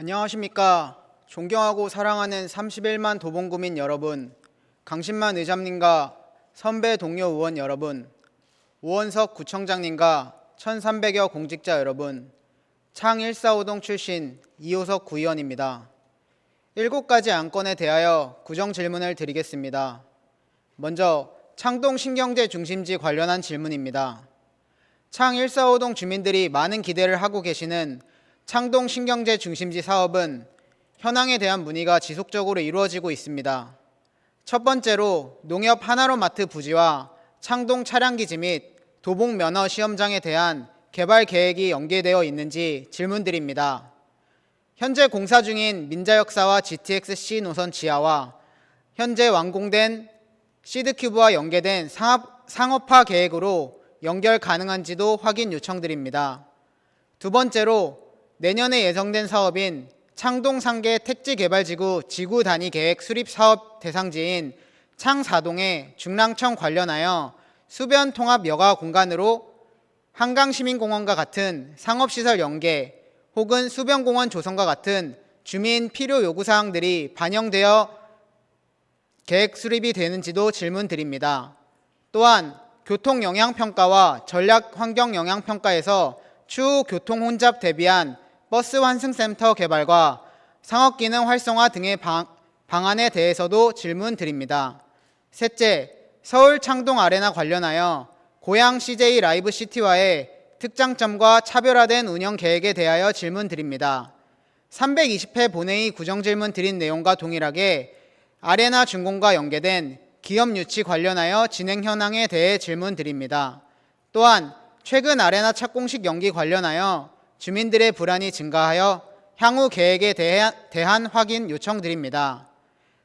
안녕하십니까. 존경하고 사랑하는 31만 도봉구민 여러분, 강신만 의장님과 선배 동료 의원 여러분, 오원석 구청장님과 1300여 공직자 여러분, 창 145동 출신 이호석 구의원입니다. 7가지 안건에 대하여 구정 질문을 드리겠습니다. 먼저 창동 신경제 중심지 관련한 질문입니다. 창 145동 주민들이 많은 기대를 하고 계시는 창동 신경제 중심지 사업은 현황에 대한 문의가 지속적으로 이루어지고 있습니다. 첫 번째로 농협 하나로마트 부지와 창동 차량기지 및 도봉 면허 시험장에 대한 개발 계획이 연계되어 있는지 질문드립니다. 현재 공사 중인 민자역사와 GTX-C 노선 지하와 현재 완공된 시드큐브와 연계된 상업화 계획으로 연결 가능한지도 확인 요청드립니다. 두 번째로 내년에 예정된 사업인 창동 상계 택지개발지구 지구 단위 계획 수립 사업 대상지인 창 4동의 중랑천 관련하여 수변 통합 여가 공간으로 한강시민공원과 같은 상업시설 연계 혹은 수변공원 조성과 같은 주민 필요 요구사항들이 반영되어 계획 수립이 되는지도 질문드립니다. 또한 교통영향평가와 전략환경영향평가에서 추후 교통혼잡 대비한 버스 환승센터 개발과 상업기능 활성화 등의 방안에 대해서도 질문드립니다. 셋째, 서울 창동 아레나 관련하여 고양 CJ 라이브 시티와의 특장점과 차별화된 운영 계획에 대하여 질문드립니다. 320회 본회의 구정질문 드린 내용과 동일하게 아레나 준공과 연계된 기업 유치 관련하여 진행 현황에 대해 질문드립니다. 또한 최근 아레나 착공식 연기 관련하여 주민들의 불안이 증가하여 향후 계획에 대한 확인 요청드립니다.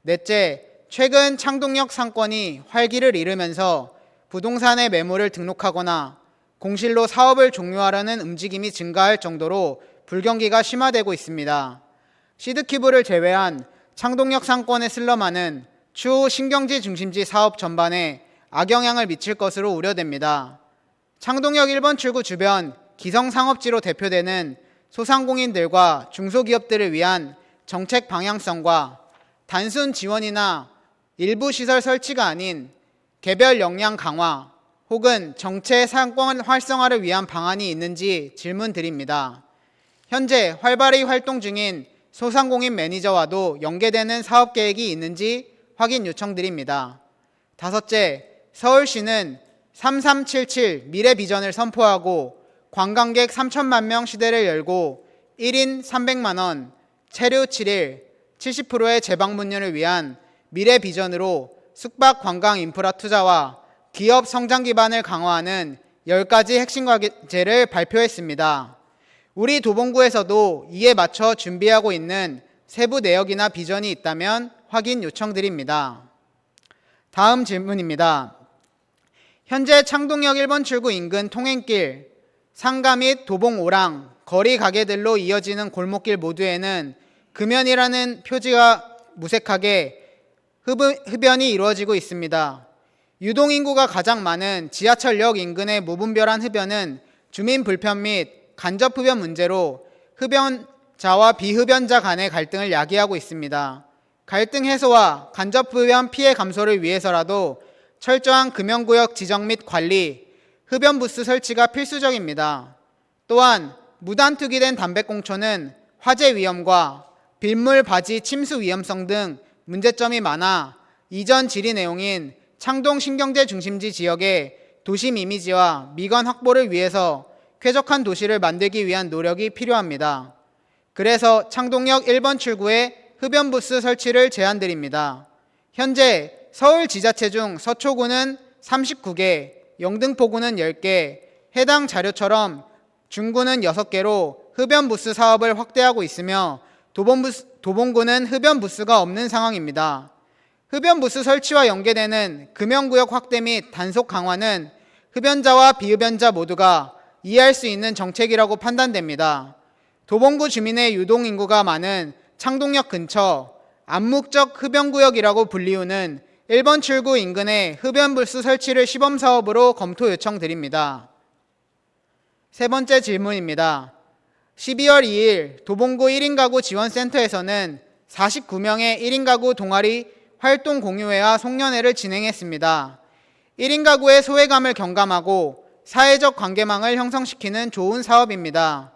넷째, 최근 창동역 상권이 활기를 잃으면서 부동산의 매물을 등록하거나 공실로 사업을 종료하려는 움직임이 증가할 정도로 불경기가 심화되고 있습니다. 시드큐브를 제외한 창동역 상권의 슬럼화는 추후 신경지 중심지 사업 전반에 악영향을 미칠 것으로 우려됩니다. 창동역 1번 출구 주변 기성상업지로 대표되는 소상공인들과 중소기업들을 위한 정책 방향성과 단순 지원이나 일부 시설 설치가 아닌 개별 역량 강화 혹은 정체 상권 활성화를 위한 방안이 있는지 질문드립니다. 현재 활발히 활동 중인 소상공인 매니저와도 연계되는 사업 계획이 있는지 확인 요청드립니다. 다섯째, 서울시는 3377 미래 비전을 선포하고 관광객 3천만 명 시대를 열고 1인 300만 원, 체류 7일, 70%의 재방문율을 위한 미래 비전으로 숙박 관광 인프라 투자와 기업 성장 기반을 강화하는 10가지 핵심 과제를 발표했습니다. 우리 도봉구에서도 이에 맞춰 준비하고 있는 세부 내역이나 비전이 있다면 확인 요청드립니다. 다음 질문입니다. 현재 창동역 1번 출구 인근 통행길, 상가 및 도봉 오랑, 거리 가게들로 이어지는 골목길 모두에는 금연이라는 표지가 무색하게 흡연이 이루어지고 있습니다. 유동인구가 가장 많은 지하철역 인근의 무분별한 흡연은 주민 불편 및 간접 흡연 문제로 흡연자와 비흡연자 간의 갈등을 야기하고 있습니다. 갈등 해소와 간접 흡연 피해 감소를 위해서라도 철저한 금연구역 지정 및 관리, 흡연 부스 설치가 필수적입니다. 또한 무단 투기된 담배꽁초는 화재 위험과 빗물 바지 침수 위험성 등 문제점이 많아 이전 질의 내용인 창동 신경제 중심지 지역의 도심 이미지와 미관 확보를 위해서 쾌적한 도시를 만들기 위한 노력이 필요합니다. 그래서 창동역 1번 출구에 흡연 부스 설치를 제안드립니다. 현재 서울 지자체 중 서초구는 39개, 영등포구는 10개, 해당 자료처럼 중구는 6개로 흡연 부스 사업을 확대하고 있으며 도봉구는 흡연 부스가 없는 상황입니다. 흡연 부스 설치와 연계되는 금연구역 확대 및 단속 강화는 흡연자와 비흡연자 모두가 이해할 수 있는 정책이라고 판단됩니다. 도봉구 주민의 유동인구가 많은 창동역 근처 암묵적 흡연구역이라고 불리우는 1번 출구 인근의 흡연부스 설치를 시범사업으로 검토 요청드립니다. 세 번째 질문입니다. 12월 2일 도봉구 1인 가구 지원센터에서는 49명의 1인 가구 동아리 활동 공유회와 송년회를 진행했습니다. 1인 가구의 소외감을 경감하고 사회적 관계망을 형성시키는 좋은 사업입니다.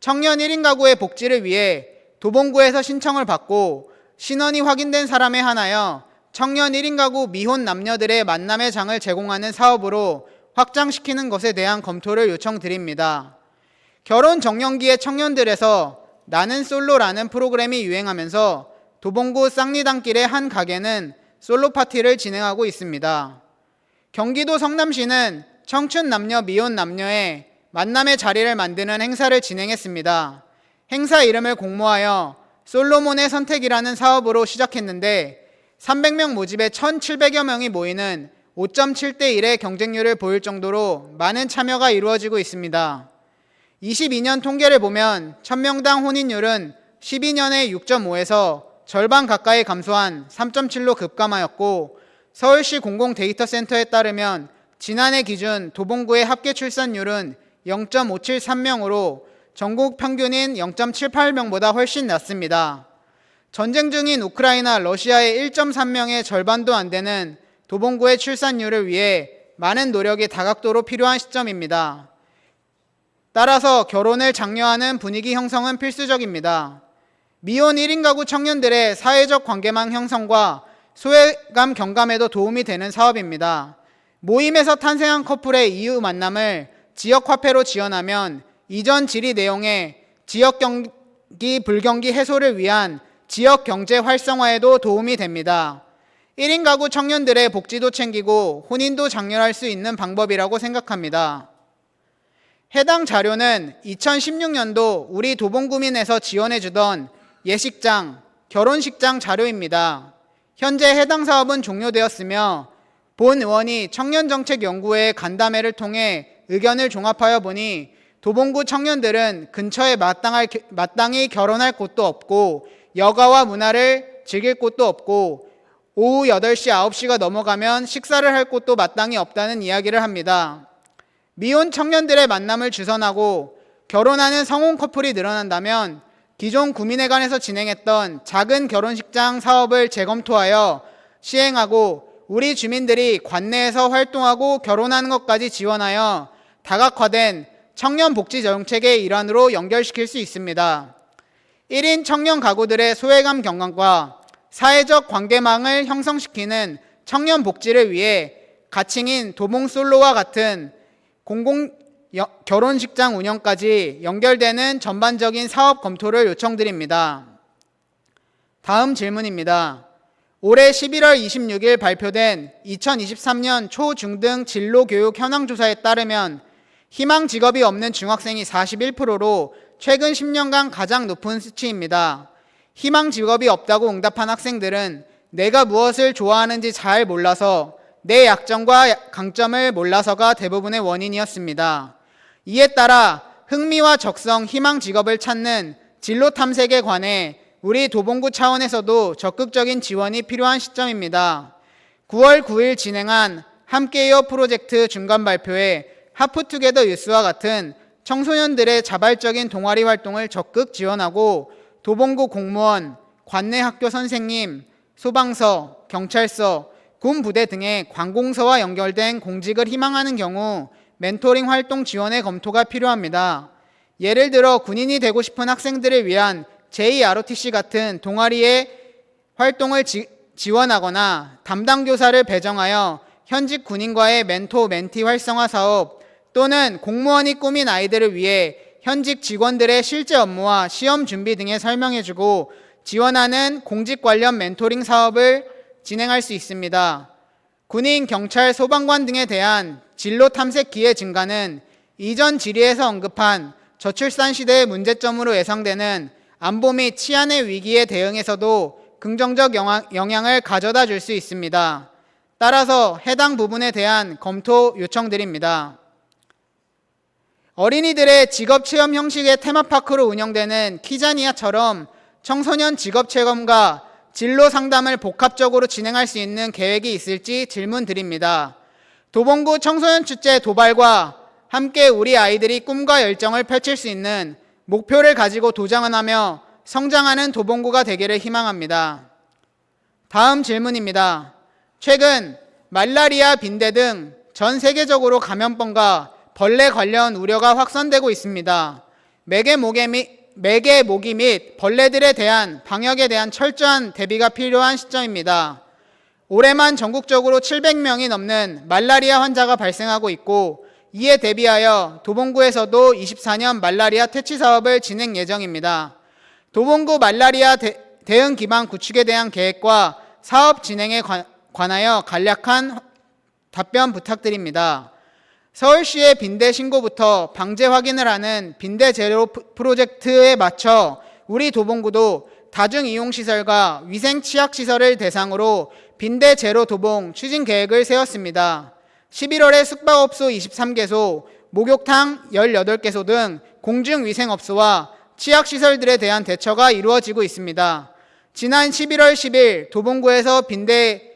청년 1인 가구의 복지를 위해 도봉구에서 신청을 받고 신원이 확인된 사람에 한하여 청년 1인 가구 미혼 남녀들의 만남의 장을 제공하는 사업으로 확장시키는 것에 대한 검토를 요청드립니다. 결혼 정년기의 청년들에서 나는 솔로라는 프로그램이 유행하면서 도봉구 쌍리단길의 한 가게는 솔로 파티를 진행하고 있습니다. 경기도 성남시는 청춘 남녀 미혼 남녀의 만남의 자리를 만드는 행사를 진행했습니다. 행사 이름을 공모하여 솔로몬의 선택이라는 사업으로 시작했는데 300명 모집에 1,700여 명이 모이는 5.7대 1의 경쟁률을 보일 정도로 많은 참여가 이루어지고 있습니다. 22년 통계를 보면 1000명당 혼인율은 12년에 6.5에서 절반 가까이 감소한 3.7로 급감하였고 서울시 공공데이터센터에 따르면 지난해 기준 도봉구의 합계 출산율은 0.573명으로 전국 평균인 0.78명보다 훨씬 낮습니다. 전쟁 중인 우크라이나, 러시아의 1.3명의 절반도 안 되는 도봉구의 출산율을 위해 많은 노력이 다각도로 필요한 시점입니다. 따라서 결혼을 장려하는 분위기 형성은 필수적입니다. 미혼 1인 가구 청년들의 사회적 관계망 형성과 소외감 경감에도 도움이 되는 사업입니다. 모임에서 탄생한 커플의 이후 만남을 지역화폐로 지원하면 이전 질의 내용의 지역경기 불경기 해소를 위한 지역경제 활성화에도 도움이 됩니다. 1인 가구 청년들의 복지도 챙기고 혼인도 장려할 수 있는 방법이라고 생각합니다. 해당 자료는 2016년도 우리 도봉구민에서 지원해주던 예식장, 결혼식장 자료입니다. 현재 해당 사업은 종료되었으며 본 의원이 청년정책연구회의 간담회를 통해 의견을 종합하여 보니 도봉구 청년들은 근처에 마땅히 결혼할 곳도 없고 여가와 문화를 즐길 곳도 없고 오후 8시, 9시가 넘어가면 식사를 할 곳도 마땅히 없다는 이야기를 합니다. 미혼 청년들의 만남을 주선하고 결혼하는 성혼 커플이 늘어난다면 기존 구민회관에서 진행했던 작은 결혼식장 사업을 재검토하여 시행하고 우리 주민들이 관내에서 활동하고 결혼하는 것까지 지원하여 다각화된 청년 복지 정책의 일환으로 연결시킬 수 있습니다. 1인 청년 가구들의 소외감 경감과 사회적 관계망을 형성시키는 청년 복지를 위해 가칭인 도봉솔로와 같은 공공 결혼식장 운영까지 연결되는 전반적인 사업 검토를 요청드립니다. 다음 질문입니다. 올해 11월 26일 발표된 2023년 초, 중 등 진로교육 현황조사에 따르면 희망 직업이 없는 중학생이 41%로 최근 10년간 가장 높은 수치입니다. 희망 직업이 없다고 응답한 학생들은 내가 무엇을 좋아하는지 잘 몰라서 내 약점과 강점을 몰라서가 대부분의 원인이었습니다. 이에 따라 흥미와 적성, 희망 직업을 찾는 진로 탐색에 관해 우리 도봉구 차원에서도 적극적인 지원이 필요한 시점입니다. 9월 9일 진행한 함께이어 프로젝트 중간 발표에 하프투게더 유스와 같은 청소년들의 자발적인 동아리 활동을 적극 지원하고 도봉구 공무원, 관내 학교 선생님, 소방서, 경찰서, 군부대 등의 관공서와 연결된 공직을 희망하는 경우 멘토링 활동 지원의 검토가 필요합니다. 예를 들어 군인이 되고 싶은 학생들을 위한 JROTC 같은 동아리의 활동을 지원하거나 담당 교사를 배정하여 현직 군인과의 멘토, 멘티 활성화 사업 또는 공무원이 꾸민 아이들을 위해 현직 직원들의 실제 업무와 시험 준비 등에 설명해주고 지원하는 공직 관련 멘토링 사업을 진행할 수 있습니다. 군인, 경찰, 소방관 등에 대한 진로 탐색 기회 증가는 이전 질의에서 언급한 저출산 시대의 문제점으로 예상되는 안보 및 치안의 위기에 대응에서도 긍정적 영향을 가져다 줄 수 있습니다. 따라서 해당 부분에 대한 검토 요청드립니다. 어린이들의 직업체험 형식의 테마파크로 운영되는 키자니아처럼 청소년 직업체험과 진로 상담을 복합적으로 진행할 수 있는 계획이 있을지 질문드립니다. 도봉구 청소년 축제 도발과 함께 우리 아이들이 꿈과 열정을 펼칠 수 있는 목표를 가지고 도전하며 성장하는 도봉구가 되기를 희망합니다. 다음 질문입니다. 최근 말라리아, 빈대 등 전 세계적으로 감염병과 벌레 관련 우려가 확산되고 있습니다. 매개 모기 및 벌레들에 대한 방역에 대한 철저한 대비가 필요한 시점입니다. 올해만 전국적으로 700명이 넘는 말라리아 환자가 발생하고 있고, 이에 대비하여 도봉구에서도 24년 말라리아 퇴치 사업을 진행 예정입니다. 도봉구 말라리아 대응 기반 구축에 대한 계획과 사업 진행에 관하여 간략한 답변 부탁드립니다. 서울시의 빈대 신고부터 방제 확인을 하는 빈대 제로 프로젝트에 맞춰 우리 도봉구도 다중이용시설과 위생 취약시설을 대상으로 빈대 제로 도봉 추진 계획을 세웠습니다. 11월에 숙박업소 23개소, 목욕탕 18개소 등 공중위생업소와 취약시설들에 대한 대처가 이루어지고 있습니다. 지난 11월 10일 도봉구에서 빈대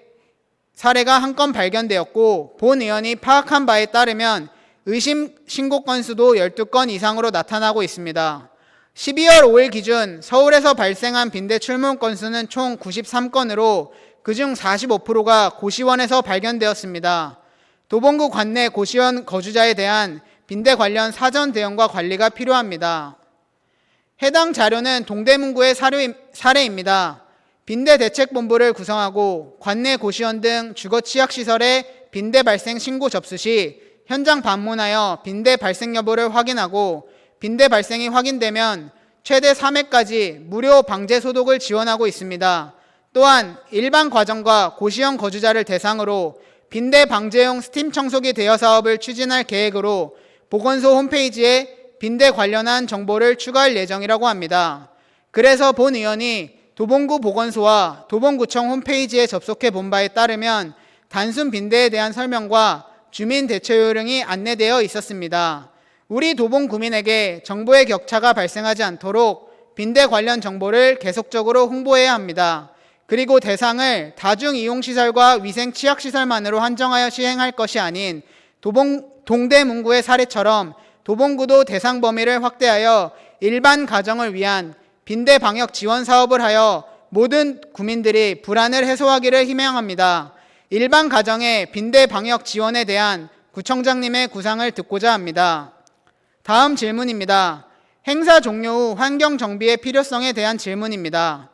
사례가 한 건 발견되었고, 본 의원이 파악한 바에 따르면 의심 신고 건수도 12건 이상으로 나타나고 있습니다. 12월 5일 기준 서울에서 발생한 빈대 출몰 건수는 총 93건으로 그중 45%가 고시원에서 발견되었습니다. 도봉구 관내 고시원 거주자에 대한 빈대 관련 사전 대응과 관리가 필요합니다. 해당 자료는 동대문구의 사례입니다. 빈대 대책본부를 구성하고 관내 고시원 등 주거 취약시설의 빈대 발생 신고 접수 시 현장 방문하여 빈대 발생 여부를 확인하고, 빈대 발생이 확인되면 최대 3회까지 무료 방제 소독을 지원하고 있습니다. 또한 일반 과정과 고시원 거주자를 대상으로 빈대 방제용 스팀 청소기 대여 사업을 추진할 계획으로 보건소 홈페이지에 빈대 관련한 정보를 추가할 예정이라고 합니다. 그래서 본 의원이 도봉구 보건소와 도봉구청 홈페이지에 접속해 본 바에 따르면 단순 빈대에 대한 설명과 주민 대처 요령이 안내되어 있었습니다. 우리 도봉구민에게 정보의 격차가 발생하지 않도록 빈대 관련 정보를 계속적으로 홍보해야 합니다. 그리고 대상을 다중이용시설과 위생 취약시설만으로 한정하여 시행할 것이 아닌 동대문구의 사례처럼 도봉구도 대상 범위를 확대하여 일반 가정을 위한 빈대 방역 지원 사업을 하여 모든 구민들이 불안을 해소하기를 희망합니다. 일반 가정의 빈대 방역 지원에 대한 구청장님의 구상을 듣고자 합니다. 다음 질문입니다. 행사 종료 후 환경 정비의 필요성에 대한 질문입니다.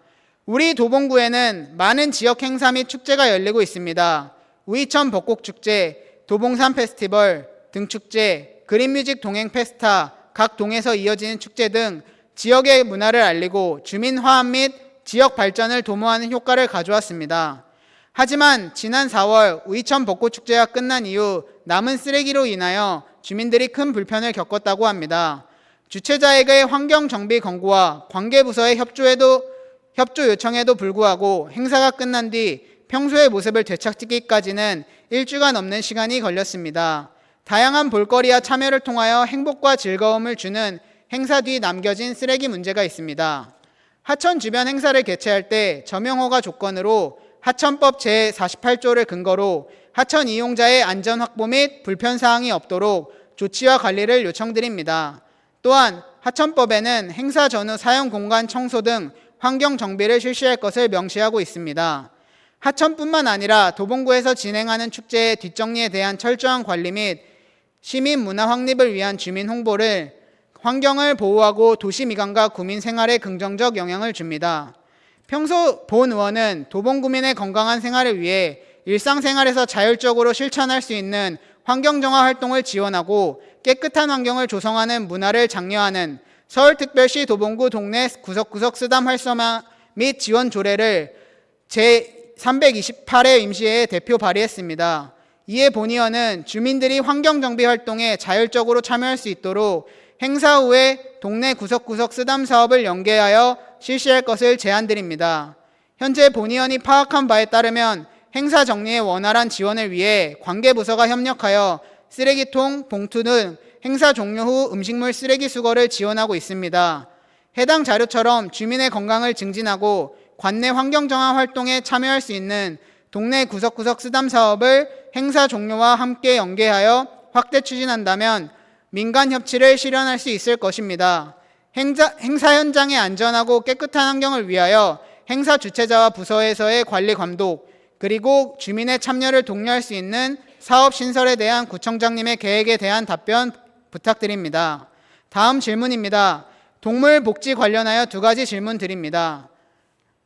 우리 도봉구에는 많은 지역 행사 및 축제가 열리고 있습니다. 우이천 벚꽃축제, 도봉산 페스티벌, 등축제, 그린뮤직 동행 페스타, 각 동에서 이어지는 축제 등 지역의 문화를 알리고 주민 화합 및 지역 발전을 도모하는 효과를 가져왔습니다. 하지만 지난 4월 우이천 벚꽃축제가 끝난 이후 남은 쓰레기로 인하여 주민들이 큰 불편을 겪었다고 합니다. 주최자에게 환경정비 권고와 관계부서의 협조 요청에도 불구하고 행사가 끝난 뒤 평소의 모습을 되찾기까지는 일주가 넘는 시간이 걸렸습니다. 다양한 볼거리와 참여를 통하여 행복과 즐거움을 주는 행사 뒤 남겨진 쓰레기 문제가 있습니다. 하천 주변 행사를 개최할 때 점용허가 조건으로 하천법 제48조를 근거로 하천 이용자의 안전 확보 및 불편사항이 없도록 조치와 관리를 요청드립니다. 또한 하천법에는 행사 전후 사용 공간 청소 등 환경 정비를 실시할 것을 명시하고 있습니다. 하천뿐만 아니라 도봉구에서 진행하는 축제의 뒷정리에 대한 철저한 관리 및 시민 문화 확립을 위한 주민 홍보를 환경을 보호하고 도시 미관과 구민 생활에 긍정적 영향을 줍니다. 평소 본 의원은 도봉구민의 건강한 생활을 위해 일상생활에서 자율적으로 실천할 수 있는 환경정화 활동을 지원하고 깨끗한 환경을 조성하는 문화를 장려하는 서울특별시 도봉구 동네 구석구석 쓰담 활성화 및 지원 조례를 제328회 임시회에 대표 발의했습니다. 이에 본 의원은 주민들이 환경정비 활동에 자율적으로 참여할 수 있도록 행사 후에 동네 구석구석 쓰담 사업을 연계하여 실시할 것을 제안드립니다. 현재 본 의원이 파악한 바에 따르면 행사 정리의 원활한 지원을 위해 관계부서가 협력하여 쓰레기통, 봉투 등 행사 종료 후 음식물 쓰레기 수거를 지원하고 있습니다. 해당 자료처럼 주민의 건강을 증진하고 관내 환경정화 활동에 참여할 수 있는 동네 구석구석 쓰담 사업을 행사 종료와 함께 연계하여 확대 추진한다면 민간 협치를 실현할 수 있을 것입니다. 행사 현장의 안전하고 깨끗한 환경을 위하여 행사 주최자와 부서에서의 관리 감독, 그리고 주민의 참여를 독려할 수 있는 사업 신설에 대한 구청장님의 계획에 대한 답변 부탁드립니다. 다음 질문입니다. 동물 복지 관련하여 2가지 질문 드립니다.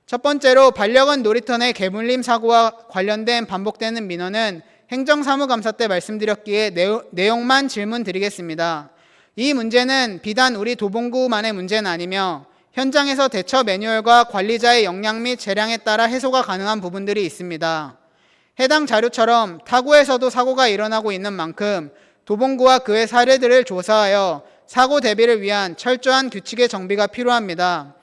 첫 번째로 반려견 놀이터 내 개물림 사고와 관련된 반복되는 민원은 행정사무감사 때 말씀드렸기에 내용만 질문 드리겠습니다. 이 문제는 비단 우리 도봉구만의 문제는 아니며 현장에서 대처 매뉴얼과 관리자의 역량 및 재량에 따라 해소가 가능한 부분들이 있습니다. 해당 자료처럼 타구에서도 사고가 일어나고 있는 만큼 도봉구와 그의 사례들을 조사하여 사고 대비를 위한 철저한 규칙의 정비가 필요합니다.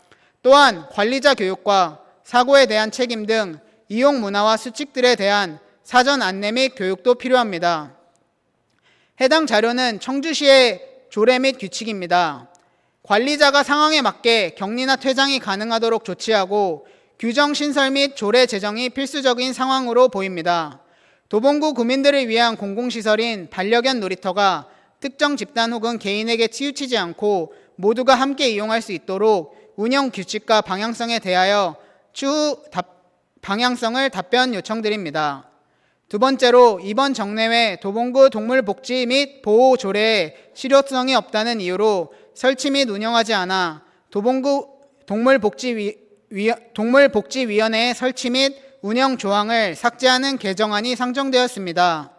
또한 관리자 교육과 사고에 대한 책임 등 이용 문화와 수칙들에 대한 사전 안내 및 교육도 필요합니다. 해당 자료는 청주시의 조례 및 규칙입니다. 관리자가 상황에 맞게 격리나 퇴장이 가능하도록 조치하고 규정 신설 및 조례 제정이 필수적인 상황으로 보입니다. 도봉구 구민들을 위한 공공시설인 반려견 놀이터가 특정 집단 혹은 개인에게 치우치지 않고 모두가 함께 이용할 수 있도록 운영 규칙과 방향성에 대하여 추후 방향성을 답변 요청드립니다. 두 번째로 이번 정례회 도봉구 동물복지 및 보호 조례에 실효성이 없다는 이유로 설치 및 운영하지 않아 도봉구 동물복지위원회의 설치 및 운영 조항을 삭제하는 개정안이 상정되었습니다.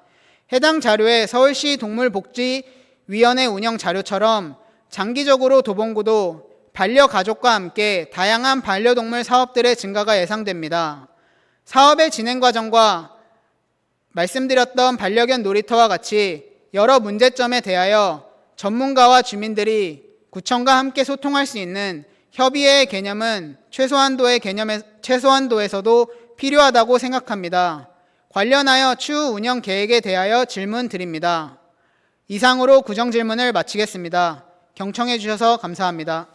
해당 자료에 서울시 동물복지위원회 운영 자료처럼 장기적으로 도봉구도 반려가족과 함께 다양한 반려동물 사업들의 증가가 예상됩니다. 사업의 진행 과정과 말씀드렸던 반려견 놀이터와 같이 여러 문제점에 대하여 전문가와 주민들이 구청과 함께 소통할 수 있는 협의의 개념은 최소한도에서도 필요하다고 생각합니다. 관련하여 추후 운영 계획에 대하여 질문 드립니다. 이상으로 구정 질문을 마치겠습니다. 경청해 주셔서 감사합니다.